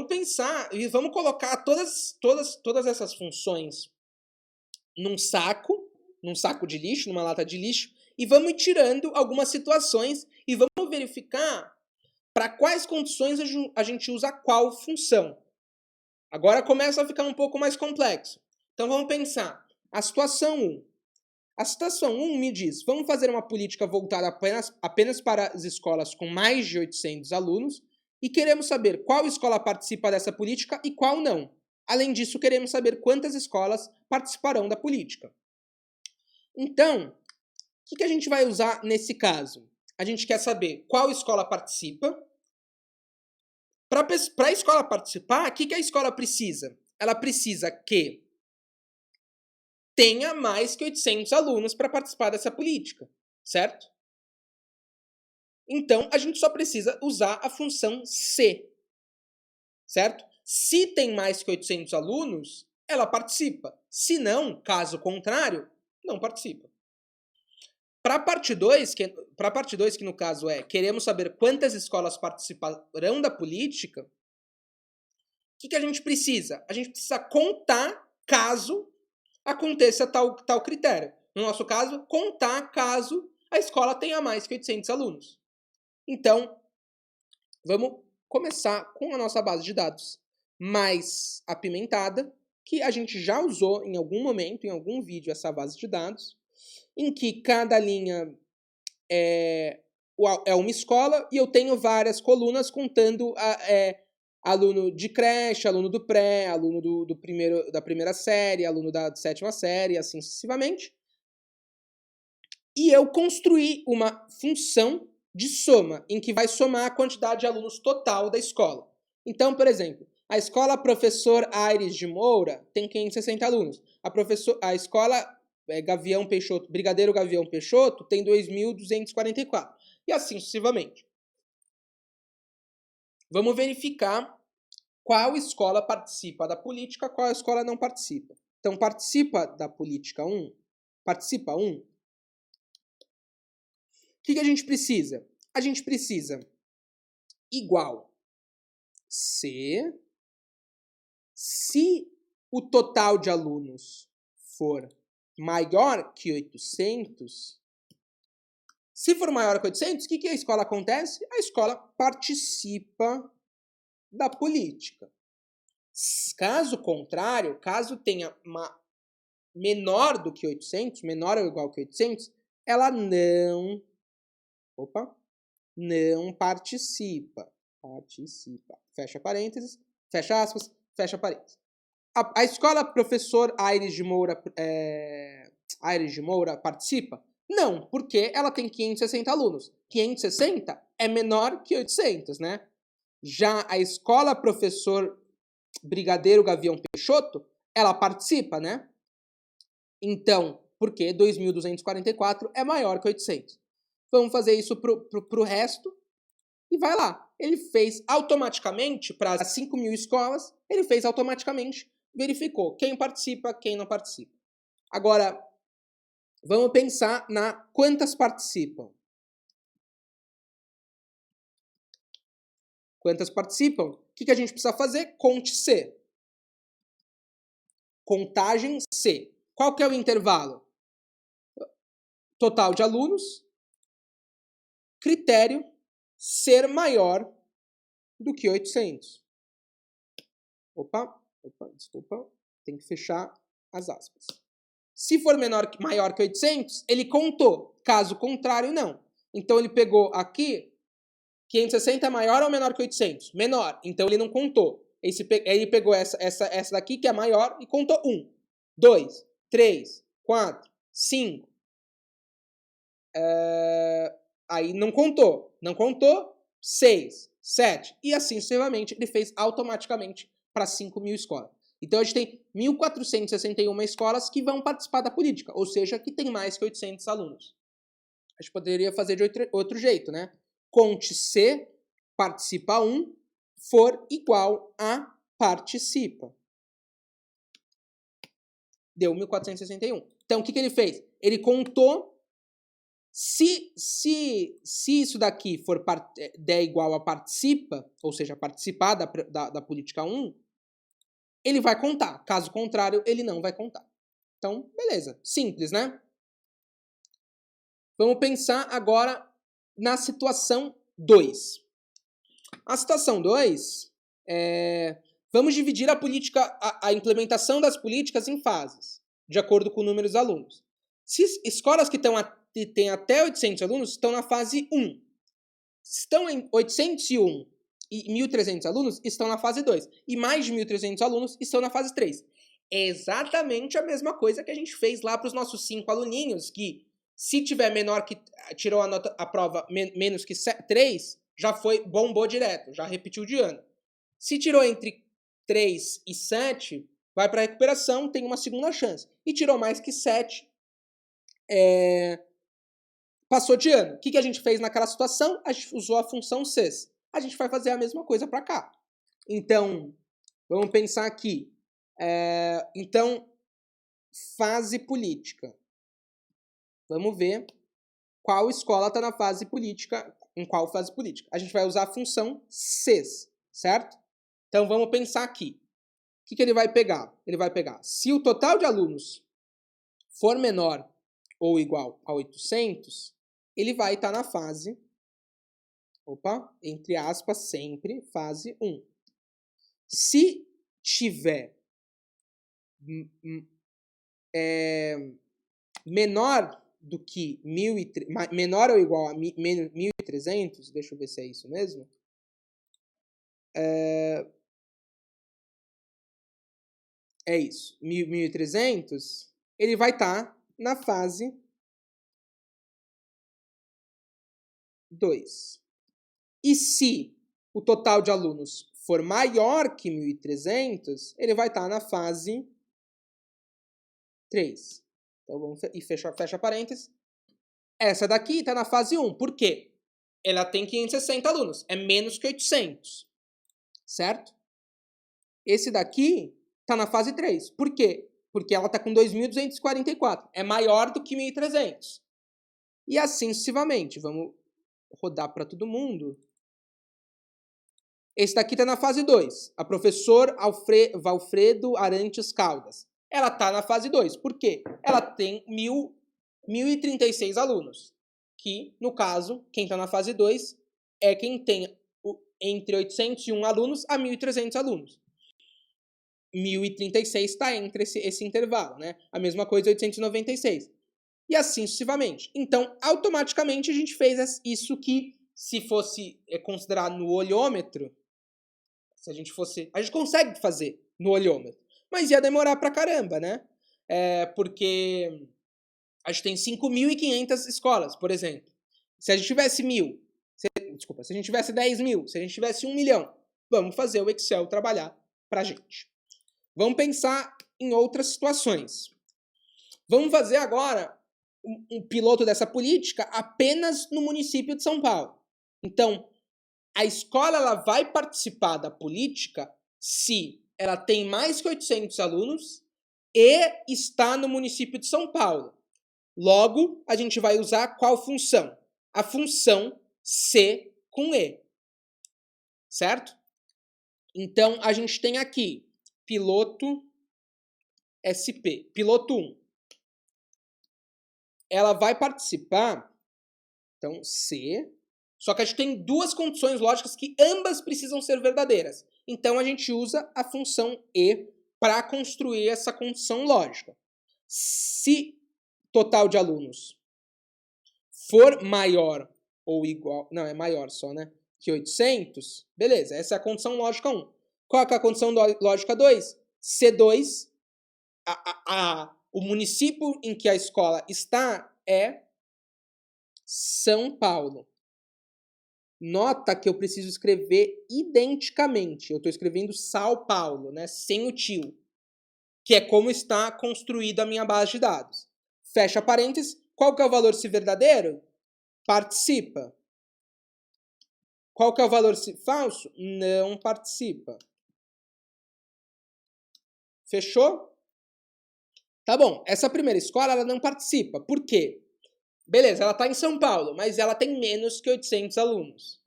vamos pensar e vamos colocar todas essas funções num saco de lixo, numa lata de lixo, e vamos ir tirando algumas situações e vamos verificar para quais condições a gente usa qual função. Agora começa a ficar um pouco mais complexo. Então vamos pensar. A situação 1. A situação 1 me diz, vamos fazer uma política voltada apenas para as escolas com mais de 800 alunos e queremos saber qual escola participa dessa política e qual não. Além disso, queremos saber quantas escolas participarão da política. Então, o que a gente vai usar nesse caso? A gente quer saber qual escola participa. Para a escola participar, o que a escola precisa? Ela precisa que tenha mais que 800 alunos para participar dessa política, certo? Então, a gente só precisa usar a função se, certo? Se tem mais que 800 alunos, ela participa. Se não, caso contrário, não participa. Para a parte 2, que no caso é, queremos saber quantas escolas participarão da política, o que a gente precisa? A gente precisa contar caso aconteça tal critério. No nosso caso, contar caso a escola tenha mais que 800 alunos. Então, vamos começar com a nossa base de dados mais apimentada, que a gente já usou em algum momento, em algum vídeo, essa base de dados, em que cada linha é uma escola e eu tenho várias colunas contando aluno de creche, aluno do pré, aluno da primeira série, aluno da 7ª série, assim sucessivamente. E eu construí uma função de soma, em que vai somar a quantidade de alunos total da escola. Então, por exemplo, a escola Professor Aires de Moura tem 560 alunos. A escola Brigadeiro Gavião Peixoto tem 2.244. E assim sucessivamente. Vamos verificar qual escola participa da política, qual escola não participa. Então, participa da política 1? Participa 1? O que a gente precisa? A gente precisa igual se o total de alunos for maior que 800, se for maior que 800, o que a escola acontece? A escola participa da política. Caso contrário, caso tenha uma menor do que 800, menor ou igual que 800, ela não participa. Fecha parênteses, fecha aspas, fecha parênteses. A escola Professor Aires de Moura participa? Não, porque ela tem 560 alunos. 560 é menor que 800, né? Já a escola Professor Brigadeiro Gavião Peixoto, ela participa, né? Então, porque 2.244 é maior que 800. Vamos fazer isso pro resto e vai lá. Ele fez automaticamente, para as 5.000 escolas, ele fez automaticamente, verificou quem participa, quem não participa. Agora, vamos pensar na quantas participam. Quantas participam? O que a gente precisa fazer? Conte C. Contagem C. Qual que é o intervalo? Total de alunos. Critério ser maior do que 800. Desculpa. Tem que fechar as aspas. Se for maior que 800, ele contou. Caso contrário, não. Então, ele pegou aqui, 560 é maior ou menor que 800? Menor. Então, ele não contou. Ele pegou essa daqui, que é maior, e contou 1, 2, 3, 4, 5. Aí não contou. Não contou, 6, 7. E assim sucessivamente, ele fez automaticamente para 5.000 escolas. Então, a gente tem 1.461 escolas que vão participar da política, ou seja, que tem mais que 800 alunos. A gente poderia fazer de outro jeito, né? Conte se participa 1 for igual a participa. Deu 1.461. Então, o que ele fez? Ele contou Se isso daqui der igual a participa, ou seja, participar da política 1, ele vai contar. Caso contrário, ele não vai contar. Então, beleza. Simples, né? Vamos pensar agora na situação 2. A situação 2 é... Vamos dividir a implementação das políticas em fases, de acordo com o número de alunos. Se escolas que têm até 800 alunos estão na fase 1. Estão em 801 e 1.300 alunos, estão na fase 2. E mais de 1.300 alunos estão na fase 3. É exatamente a mesma coisa que a gente fez lá para os nossos 5 aluninhos, que se tiver menor que tirou a prova menos que 3, já bombou direto, já repetiu de ano. Se tirou entre 3 e 7, vai para a recuperação, tem uma segunda chance. E tirou mais que 7, passou de ano. O que a gente fez naquela situação? A gente usou a função CES. A gente vai fazer a mesma coisa para cá. Então, vamos pensar aqui. Então, fase política. Vamos ver qual escola está na fase política, em qual fase política. A gente vai usar a função CES, certo? Então, vamos pensar aqui. O que ele vai pegar? Ele vai pegar, se o total de alunos for menor ou igual a 800, ele vai estar na fase, entre aspas, sempre, fase 1. Se tiver menor do que menor ou igual a 1.300, deixa eu ver se é isso mesmo. É isso, 1.300, ele vai estar na fase 2. E se o total de alunos for maior que 1.300, ele vai estar na fase 3. Então, vamos fecha parênteses. Essa daqui está na fase 1. Por quê? Ela tem 560 alunos. É menos que 800. Certo? Esse daqui está na fase 3. Por quê? Porque ela está com 2.244. É maior do que 1.300. E assim sucessivamente. Vamos rodar para todo mundo. Esse daqui está na fase 2. A professora Valfredo Arantes Caldas. Ela está na fase 2. Por quê? Ela tem 1.036 alunos. Que, no caso, quem está na fase 2 é quem tem entre 801 alunos a 1.300 alunos. 1.036 está entre esse intervalo, né? A mesma coisa 896. E assim sucessivamente. Então, automaticamente, a gente fez isso que, se fosse considerado no olhômetro, se a gente consegue fazer no olhômetro, mas ia demorar pra caramba, né? Porque a gente tem 5.500 escolas, por exemplo. Se a gente tivesse 1.000, se a gente tivesse 10.000, se a gente tivesse 1 milhão, vamos fazer o Excel trabalhar pra gente. Vamos pensar em outras situações. Vamos fazer agora um piloto dessa política apenas no município de São Paulo. Então, a escola ela vai participar da política se ela tem mais que 800 alunos e está no município de São Paulo. Logo, a gente vai usar qual função? A função C com E. Certo? Então, a gente tem aqui piloto SP, piloto 1. Ela vai participar, então C, só que a gente tem duas condições lógicas que ambas precisam ser verdadeiras. Então, a gente usa a função E para construir essa condição lógica. Se total de alunos for maior ou igual, não, é maior só, né, que 800, beleza, essa é a condição lógica 1. Qual é a condição lógica 2? C2, o município em que a escola está é São Paulo. Nota que eu preciso escrever identicamente. Eu estou escrevendo São Paulo, né, sem o tio, que é como está construída a minha base de dados. Fecha parênteses. Qual que é o valor se verdadeiro? Participa. Qual que é o valor se falso? Não participa. Fechou? Tá bom. Essa primeira escola ela não participa. Por quê? Beleza, ela está em São Paulo, mas ela tem menos que 800 alunos.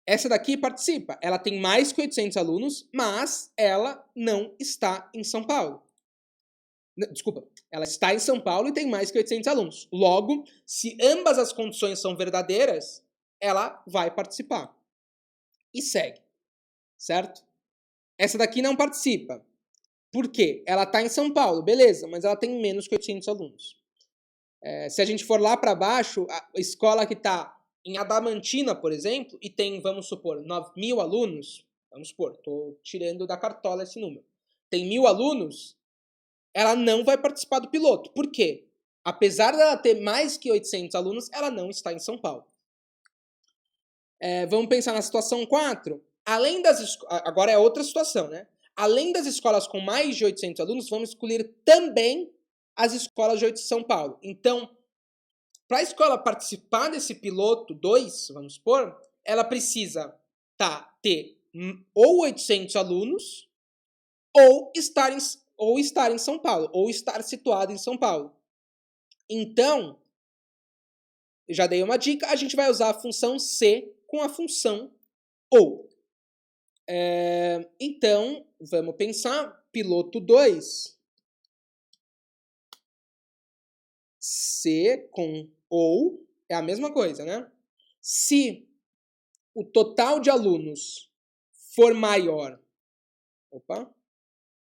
Essa daqui participa. Ela tem mais que 800 alunos, mas ela não está em São Paulo. Desculpa, ela está em São Paulo e tem mais que 800 alunos. Logo, se ambas as condições são verdadeiras, ela vai participar. E segue, certo? Essa daqui não participa. Por quê? Ela está em São Paulo, beleza, mas ela tem menos que 800 alunos. Se a gente for lá para baixo, a escola que está em Adamantina, por exemplo, e tem, vamos supor, 9.000 alunos, vamos supor, estou tirando da cartola esse número, tem 1.000 alunos, ela não vai participar do piloto. Por quê? Apesar dela ter mais que 800 alunos, ela não está em São Paulo. Vamos pensar na situação 4. Além das agora é outra situação, né? Além das escolas com mais de 800 alunos, vamos excluir também as escolas de São Paulo. Então, para a escola participar desse piloto 2, vamos supor, ela precisa ter ou 800 alunos ou estar em São Paulo, ou estar situado em São Paulo. Então, já dei uma dica, a gente vai usar a função se com a função ou. Então, vamos pensar, piloto 2, se com ou é a mesma coisa, né? Se o total de alunos for maior,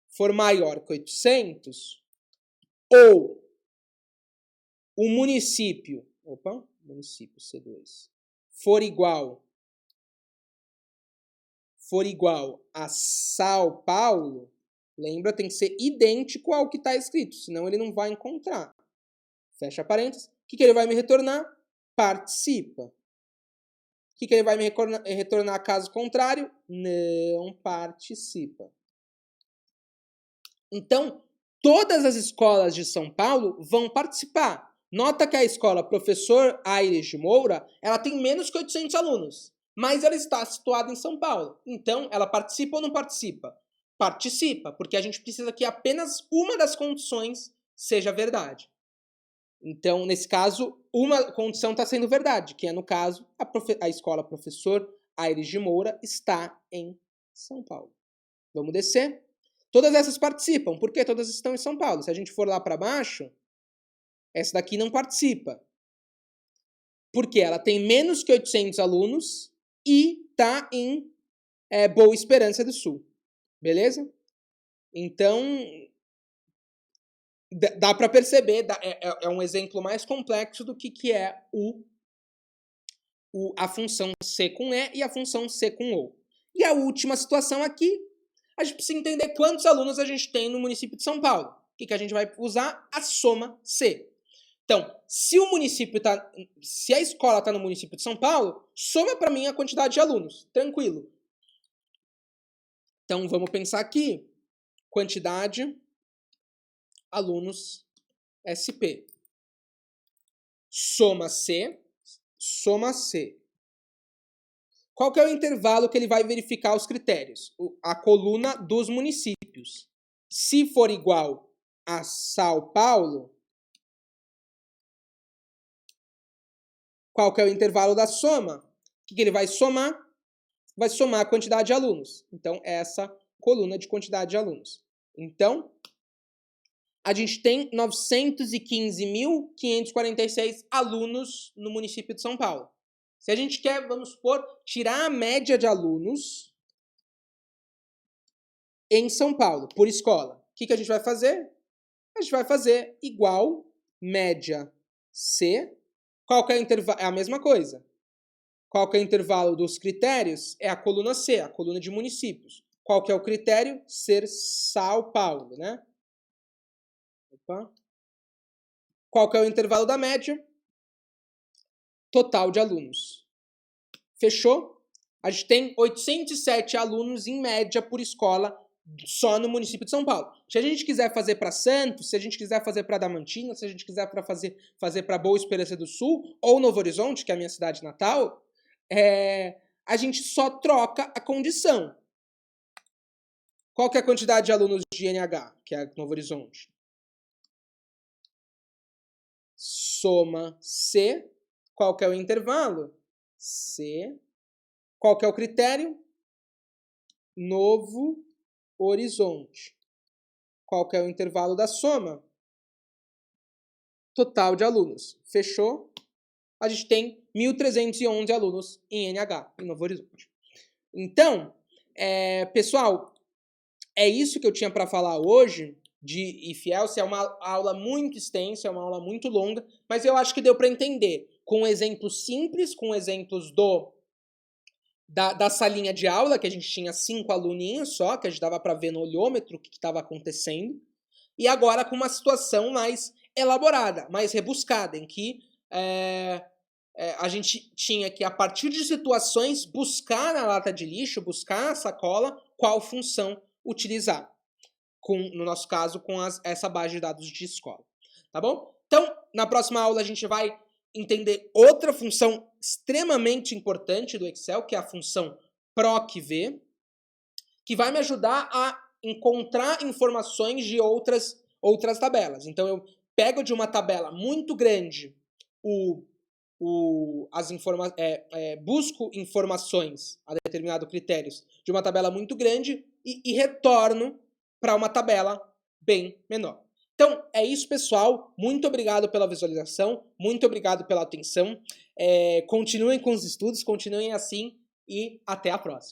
for maior que 800, ou o município C2, for igual a São Paulo, lembra, tem que ser idêntico ao que está escrito, senão ele não vai encontrar. Fecha parênteses. O que ele vai me retornar? Participa. O que ele vai me retornar caso contrário? Não participa. Então, todas as escolas de São Paulo vão participar. Nota que a escola Professor Aires de Moura, ela tem menos que 800 alunos, mas ela está situada em São Paulo. Então, ela participa ou não participa? Participa, porque a gente precisa que apenas uma das condições seja verdade. Então, nesse caso, uma condição está sendo verdade, que é, no caso, a escola Professor Aires de Moura está em São Paulo. Vamos descer. Todas essas participam. Por que todas estão em São Paulo? Se a gente for lá para baixo, essa daqui não participa. Porque ela tem menos que 800 alunos e está em Boa Esperança do Sul. Beleza? Então, dá para perceber, é um exemplo mais complexo do que é a função C com E e a função C com O. E a última situação aqui, a gente precisa entender quantos alunos a gente tem no município de São Paulo. O que a gente vai usar? A soma C. Então, se a escola está no município de São Paulo, soma para mim a quantidade de alunos. Tranquilo. Então, vamos pensar aqui. Quantidade, alunos, SP. Soma C. Qual que é o intervalo que ele vai verificar os critérios? A coluna dos municípios. Se for igual a São Paulo, qual que é o intervalo da soma? O que ele vai somar? Vai somar a quantidade de alunos. Então, essa coluna de quantidade de alunos. Então, a gente tem 915.546 alunos no município de São Paulo. Se a gente quer, vamos supor, tirar a média de alunos em São Paulo, por escola, o que a gente vai fazer? A gente vai fazer igual média C. Qual que é o intervalo? É a mesma coisa. Qual que é o intervalo dos critérios? É a coluna C, a coluna de municípios. Qual que é o critério? Ser São Paulo, né? Qual que é o intervalo da média? Total de alunos. Fechou? A gente tem 807 alunos em média por escola só no município de São Paulo. Se a gente quiser fazer para Santos, se a gente quiser fazer para Adamantina, se a gente quiser fazer para Boa Esperança do Sul ou Novo Horizonte, que é a minha cidade natal, a gente só troca a condição. Qual que é a quantidade de alunos de NH, que é Novo Horizonte? soma C. Qual que é o intervalo? C. Qual que é o critério? Novo Horizonte. Qual que é o intervalo da soma? Total de alunos. Fechou? A gente tem 1.311 alunos em NH, em Novo Horizonte. Então, pessoal, é isso que eu tinha para falar hoje de IFELSE. É uma aula muito extensa, é uma aula muito longa, mas eu acho que deu para entender com exemplos simples, com exemplos da salinha de aula, que a gente tinha 5 aluninhos só, que a gente dava para ver no olhômetro o que estava acontecendo, e agora com uma situação mais elaborada, mais rebuscada, em que a gente tinha que, a partir de situações, buscar na lata de lixo, buscar na sacola, qual função utilizar. No nosso caso, com essa base de dados de escola. Tá bom? Então, na próxima aula, a gente vai entender outra função extremamente importante do Excel, que é a função PROC-V, que vai me ajudar a encontrar informações de outras tabelas. Então, eu pego de uma tabela muito grande busco informações a determinados critérios de uma tabela muito grande e retorno para uma tabela bem menor. Então, é isso, pessoal. Muito obrigado pela visualização, muito obrigado pela atenção. Continuem com os estudos, continuem assim e até a próxima.